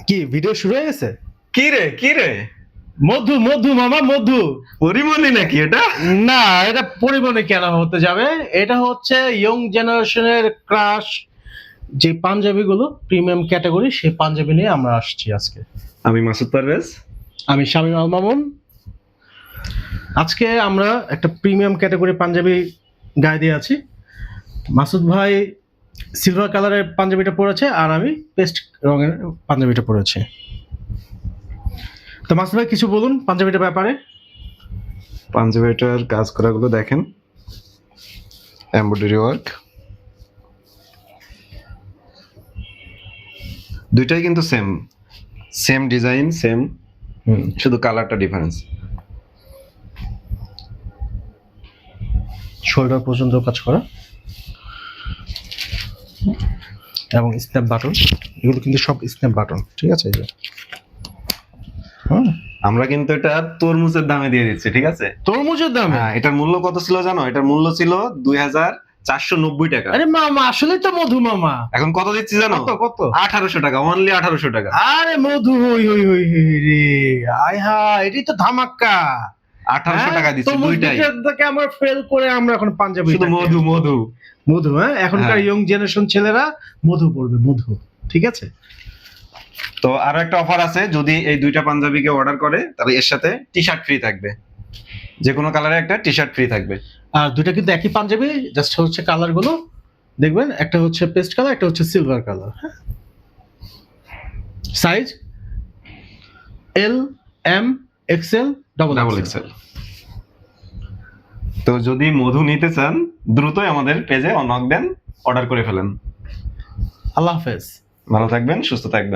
কি ভিডিও শুরু হয়ে গেছে? কি রে মধু মধু মামা মধু। পরিমণি নাকি এটা? না, এটা পরিমাণে কেন হতে যাবে? এটা হচ্ছে ইয়ং জেনারেশনের ক্রাশ, যে পাঞ্জাবি গুলো প্রিমিয়াম ক্যাটাগরি, সেই পাঞ্জাবি নিয়ে আমরা আসছি আজকে। আমি মাসুদ পারভেজ। আমি শামীম আল মামুন। আজকে আমরা একটা প্রিমিয়াম ক্যাটাগরি পাঞ্জাবি গায়ে দিয়ে আছি। মাসুদ ভাই সিলভার কালারের পাঞ্জাবিটা পরেছে, আর আমি পেস্ট রঙের পাঞ্জাবিটা পরেছি। তো মাসুদ ভাই কিছু বলুন পাঞ্জাবিটার ব্যাপারে। পাঞ্জাবিটার কাজ করাগুলো দেখেন, এমব্রয়ডারি ওয়ার্ক, দুইটাই কিন্তু সেম ডিজাইন, সেম, শুধু কালারটা ডিফারেন্স। শোল্ডার পর্যন্ত কাজ করা এবং স্ন্যাপ বাটন, এগুলো কিন্তু সব স্ন্যাপ বাটন, ঠিক আছে? আমরা কিন্তু এটা তরমুজের দামে দিয়ে দিচ্ছি, ঠিক আছে? তরমুজের দাম? হ্যাঁ, এটার মূল্য কত ছিল জানো? এটার মূল্য ছিল 2490 টাকা। আরে মামা, আসলেই তো মধু মামা। এখন কত দিচ্ছি জানো? কত? 1800 টাকা, অনলি 1800 টাকা। আরে মধু, হই হই হই হই রে, আয় হায়, এটাই তো ধামাক্কা। 1800 টাকা দিচ্ছি দুইটাই। থেকে আমরা ফেল করে আমরা এখন পাঞ্জাবি শুধু মধু মধু মধু। হ্যাঁ, এখনকার ইয়ং জেনারেশন ছেলেরা মধু পড়বে, মধু, ঠিক আছে? তো আরো একটা অফার আছে, যদি এই দুইটা পাঞ্জাবিকে অর্ডার করে তাহলে এর সাথে টি শার্ট ফ্রি থাকবে, যে কোনো কালারে একটা টি শার্ট ফ্রি থাকবে। আর দুইটা কিন্তু একই পাঞ্জাবি, জাস্ট হচ্ছে কালার গুলো দেখবেন, একটা হচ্ছে পেস্ট কালার, একটা হচ্ছে সিলভার কালার। হ্যাঁ, size L, M, XL, double XL. তো যদি মধু নিতে চান দ্রুতই আমাদের পেজে নক দেন, অর্ডার করে ফেলেন। আল্লাহ হাফেজ। ভালো থাকবেন, সুস্থ থাকবেন।